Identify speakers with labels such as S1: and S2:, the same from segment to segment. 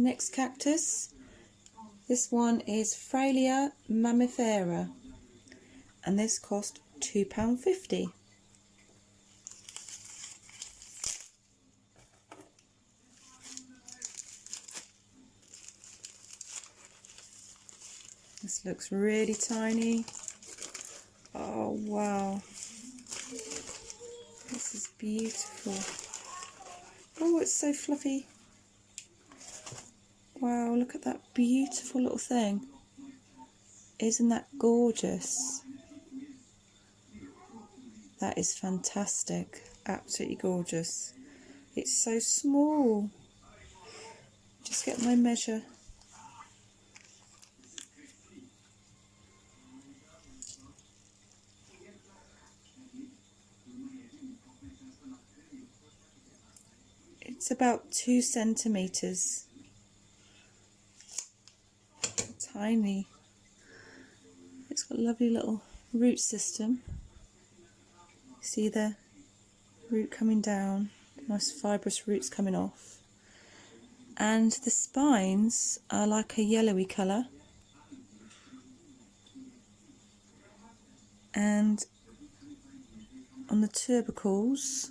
S1: Next cactus. This one is Mammillaria, and this cost £2.50. This looks really tiny. Oh wow, this is beautiful. Oh, it's so fluffy. Wow, look at that beautiful little thing. Isn't that gorgeous? That is fantastic. Absolutely gorgeous. It's so small. Just get my measure. It's about 2 centimetres. Tiny. It's got a lovely little root system. See the root coming down, nice fibrous roots coming off. And the spines are like a yellowy colour. And on the tubercles,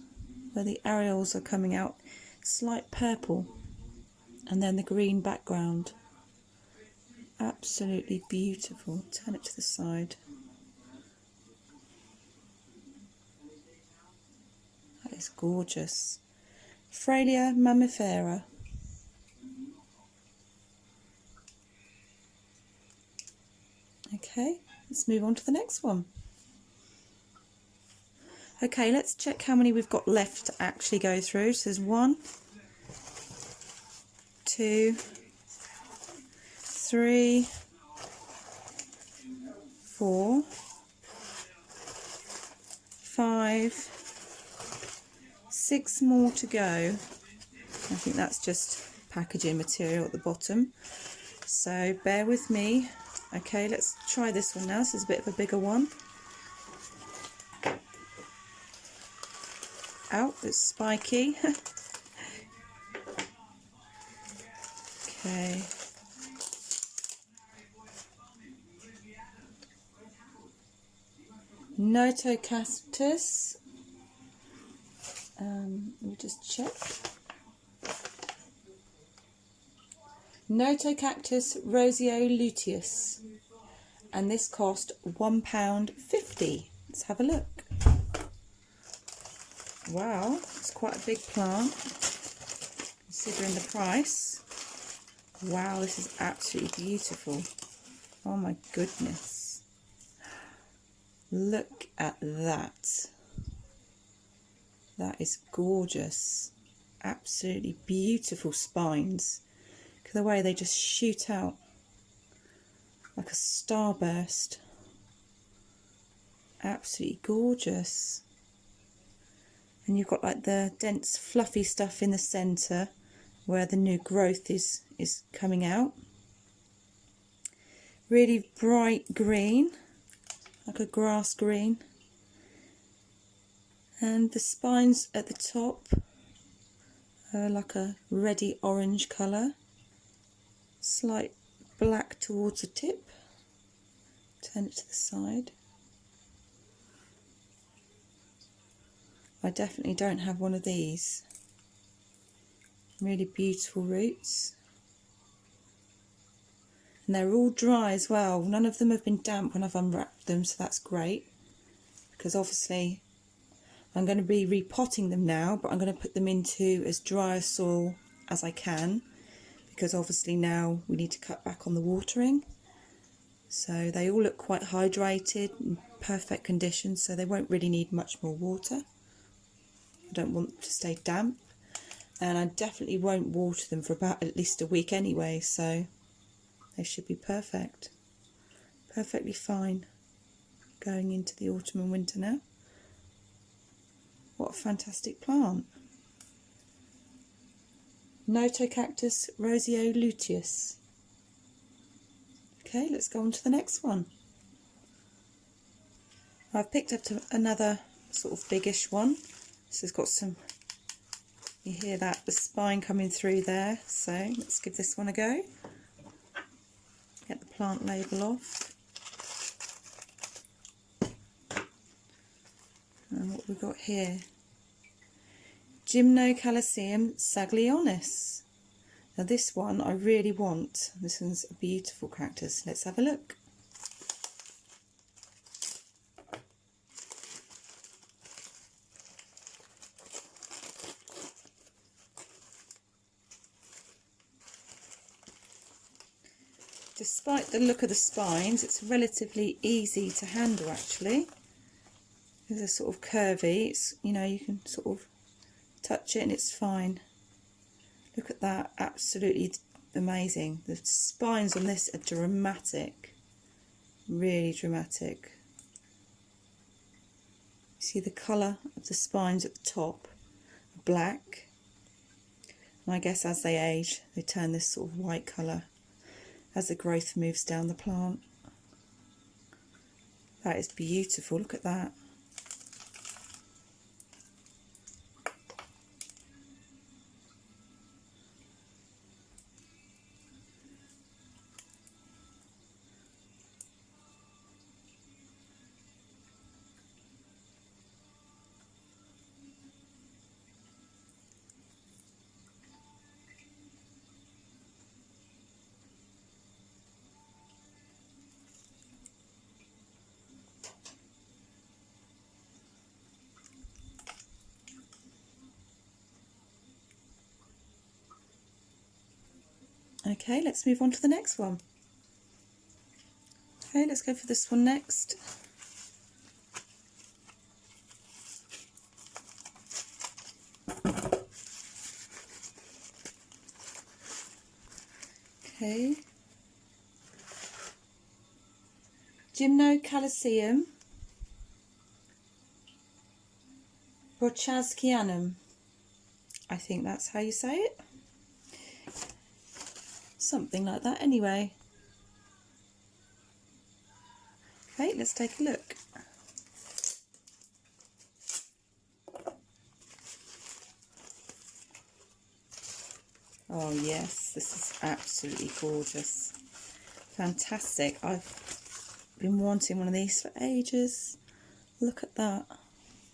S1: where the areoles are coming out, slight purple, and then the green background. Absolutely beautiful. Turn it to the side. That is gorgeous. Mammillaria. Okay, let's move on to the next one. Okay, let's check how many we've got left to actually go through. So there's 1, 2, 3, 4, 5, 6 more to go. I think that's just packaging material at the bottom. So bear with me. Okay, let's try this one now. This is a bit of a bigger one. Ow, it's spiky. Okay. Notocactus. We'll just check. Notocactus rosio-luteus, and this cost £1.50. Let's have a look. Wow, it's quite a big plant considering the price. Wow, this is absolutely beautiful. Oh my goodness. Look at that. That is gorgeous. Absolutely beautiful spines. Look at the way they just shoot out like a starburst. Absolutely gorgeous. And you've got like the dense fluffy stuff in the centre where the new growth is coming out. Really bright green, like a grass green. And the spines at the top are like a reddy orange colour. Slight black towards the tip. Turn it to the side. I definitely don't have one of these. Really beautiful roots. And they're all dry as well. None of them have been damp when I've unwrapped them, so that's great. Because obviously I'm going to be repotting them now, but I'm going to put them into as dry a soil as I can. Because obviously now we need to cut back on the watering. So they all look quite hydrated, in perfect condition, so they won't really need much more water. I don't want them to stay damp, and I definitely won't water them for about at least a week anyway, so they should be perfect. Perfectly fine going into the autumn and winter now. What a fantastic plant. Notocactus rosio-luteus. Okay, let's go on to the next one. I've picked up another sort of biggish one. This has got some You hear that, the spine coming through there. So let's give this one a go. Get the plant label off. And what we've got here, Gymnocalycium saglionis. Now this one I really want. This one's a beautiful cactus. Let's have a look. Despite the look of the spines, it's relatively easy to handle actually. They're sort of curvy. It's, you know, you can sort of touch it and it's fine. Look at that, absolutely amazing. The spines on this are dramatic, really dramatic. See the colour of the spines at the top, black. And I guess as they age, they turn this sort of white colour as the growth moves down the plant. That is beautiful, look at that. Okay, let's move on to the next one. Okay, let's go for this one next. Okay. Gymnocalycium chaskianum. I think that's how you say it. Something like that anyway. Okay, let's take a look. Oh yes, this is absolutely gorgeous. Fantastic. I've been wanting one of these for ages. Look at that.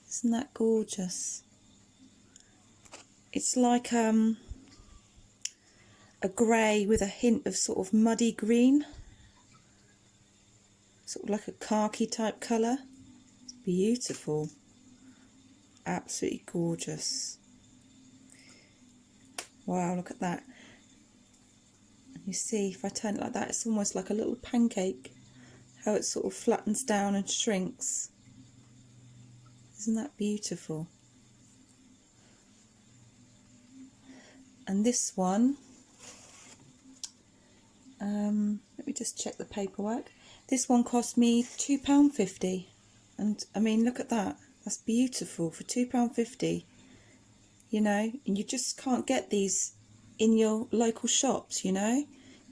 S1: Isn't that gorgeous? It's like a grey with a hint of sort of muddy green. Sort of like a khaki type colour. It's beautiful. Absolutely gorgeous. Wow, look at that. You see, if I turn it like that, it's almost like a little pancake. How it sort of flattens down and shrinks. Isn't that beautiful? And this one, let me just check the paperwork. This one cost me £2.50. And I mean, look at that. That's beautiful for £2.50. You know, and you just can't get these in your local shops, you know.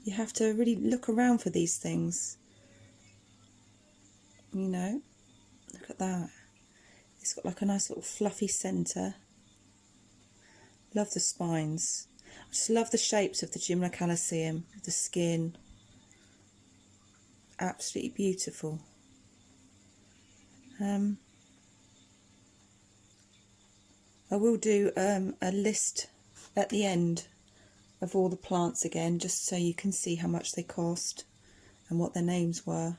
S1: You have to really look around for these things. You know, look at that. It's got like a nice little fluffy centre. Love the spines. I just love the shapes of the Gymnocalycium, the skin. Absolutely beautiful. I will do a list at the end of all the plants again, just so you can see how much they cost and what their names were.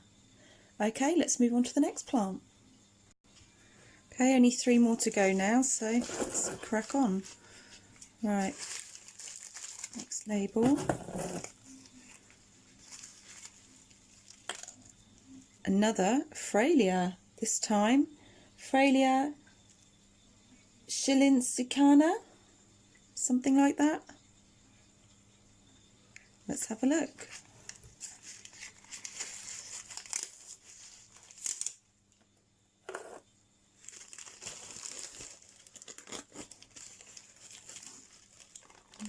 S1: Okay, let's move on to the next plant. Okay, only 3 more to go now, so let's crack on. Right, next label. Another Frailea, this time Frailea shilinsicana, something like that. Let's have a look.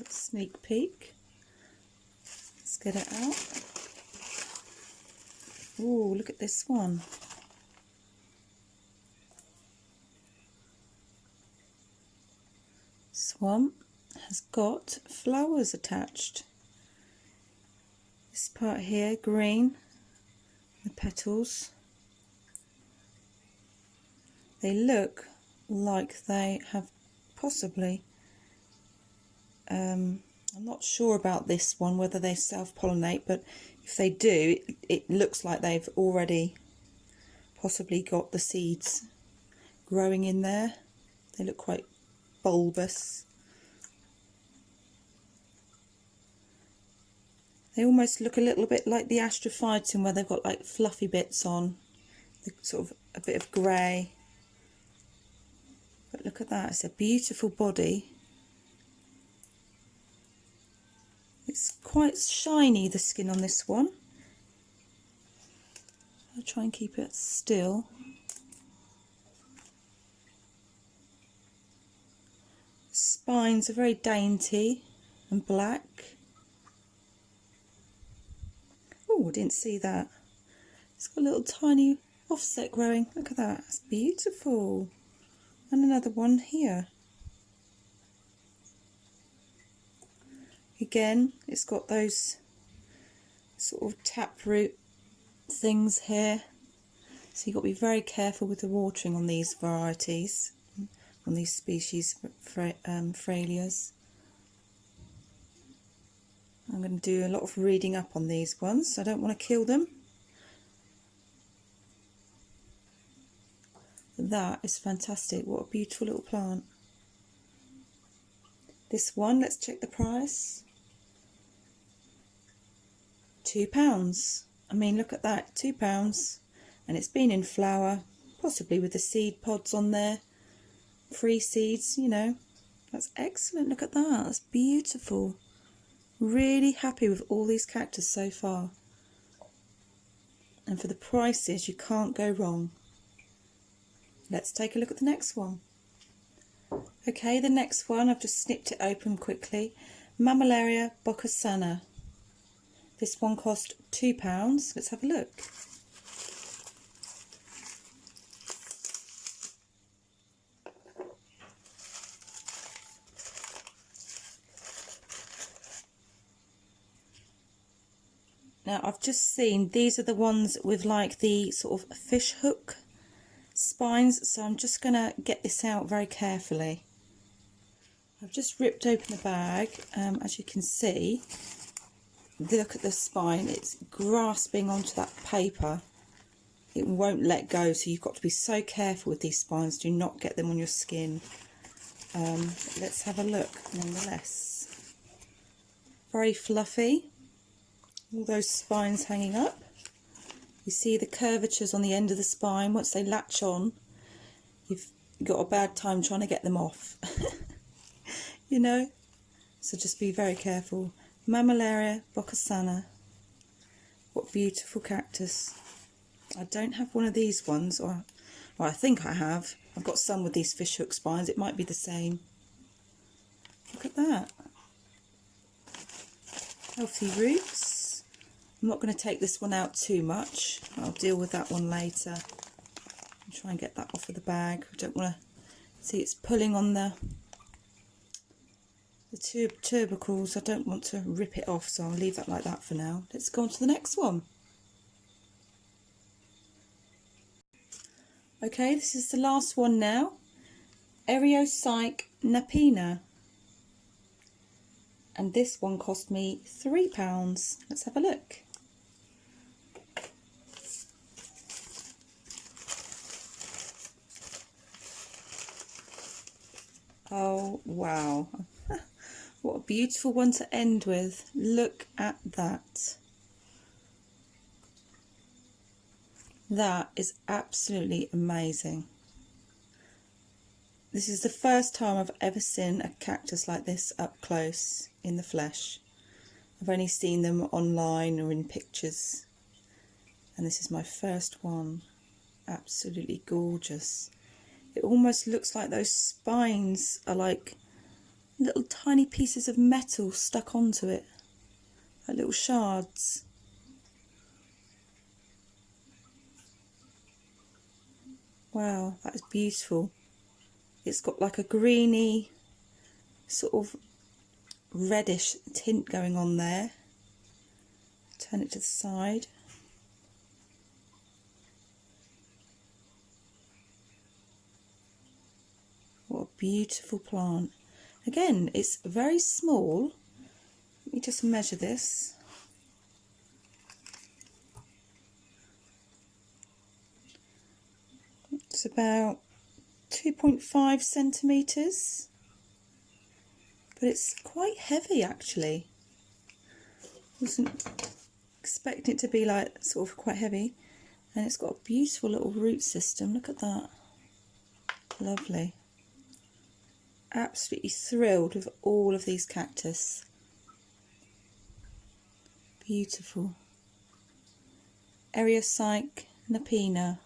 S1: Sneak peek. Let's get it out. Ooh, look at this one. Swamp. has got flowers attached. This part here, green, the petals. They look like they have possibly, I'm not sure about this one, whether they self-pollinate, but if they do, it looks like they've already possibly got the seeds growing in there. They look quite bulbous. They almost look a little bit like the astrophytum, where they've got like fluffy bits on, the sort of a bit of grey. But look at that, it's a beautiful body. It's quite shiny, the skin on this one. I'll try and keep it still. Spines are very dainty and black. Oh, I didn't see that. It's got a little tiny offset growing. Look at that, it's beautiful. And another one here. Again, it's got those sort of taproot things here. So you've got to be very careful with the watering on these varieties, on these species of Fralias. I'm going to do a lot of reading up on these ones. I don't want to kill them. That is fantastic. What a beautiful little plant. This one, let's check the price. £2. I mean, look at that, £2. And it's been in flower, possibly with the seed pods on there. Free seeds, you know. That's excellent. Look at that. That's beautiful. Really happy with all these cactus so far. And for the prices, you can't go wrong. Let's take a look at the next one. Okay, the next one, I've just snipped it open quickly. Mammillaria boccasana. This one cost £2. Let's have a look. Now I've just seen these are the ones with like the sort of fish hook spines, so I'm just going to get this out very carefully. I've just ripped open the bag. As you can see, look at the spine, it's grasping onto that paper. It won't let go, so you've got to be so careful with these spines. Do not get them on your skin. Let's have a look nonetheless. Very fluffy. All those spines hanging up. You see the curvatures on the end of the spine. Once they latch on, you've got a bad time trying to get them off. You know, so just be very careful. Mammillaria boccasana. What beautiful cactus. I don't have one of these ones, or well, I think I have. I've got some with these fish hook spines. It might be the same. Look at that. Healthy roots. I'm not going to take this one out too much. I'll deal with that one later. I'll try and get that off of the bag. I don't want to see it's pulling on the tubercles. I don't want to rip it off, so I'll leave that like that for now. Let's go on to the next one. Okay, this is the last one now. Ereopsyche napina. And this one cost me £3. Let's have a look. Oh, wow. What a beautiful one to end with. Look at that. That is absolutely amazing. This is the first time I've ever seen a cactus like this up close in the flesh. I've only seen them online or in pictures. And this is my first one. Absolutely gorgeous. It almost looks like those spines are like little tiny pieces of metal stuck onto it. Like little shards. Wow, that is beautiful. It's got like a greeny sort of reddish tint going on there. Turn it to the side. What a beautiful plant. Again, it's very small. Let me just measure this. It's about 2.5 centimetres, but it's quite heavy actually. Wasn't expecting it to be like sort of quite heavy, and it's got a beautiful little root system. Look at that. Lovely. Absolutely thrilled with all of these cactus. Beautiful. Eriosyke napina.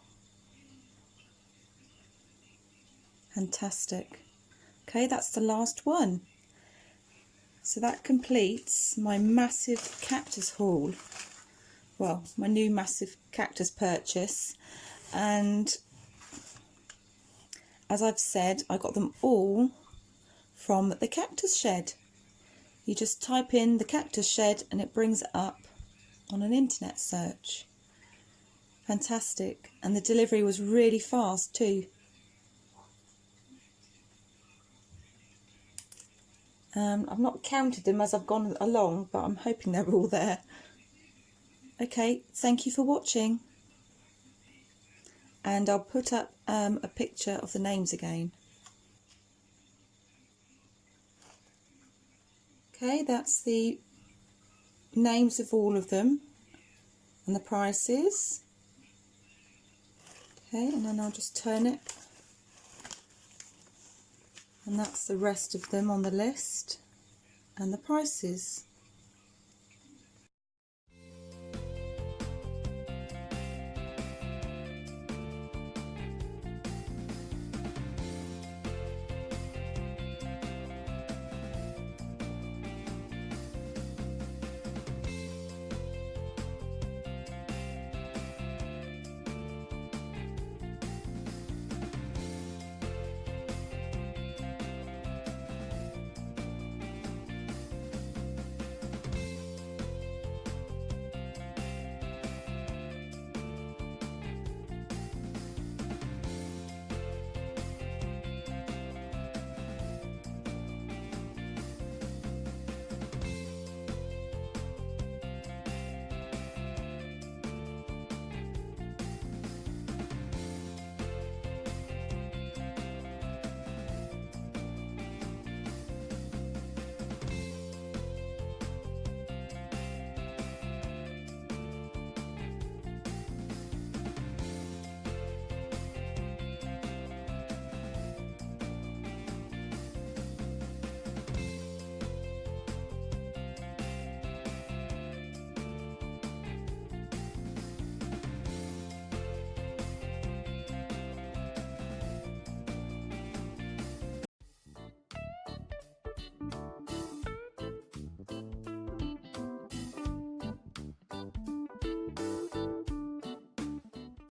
S1: Fantastic. Okay, that's the last one. So that completes my massive cactus haul. Well, my new massive cactus purchase. And as I've said, I got them all from the Cactus Shed. You just type in the Cactus Shed and it brings it up on an internet search. Fantastic. And the delivery was really fast too. I've not counted them as I've gone along, but I'm hoping they're all there. Okay, thank you for watching. And I'll put up a picture of the names again. Okay, that's the names of all of them and the prices. Okay, and then I'll just turn it. And that's the rest of them on the list and the prices.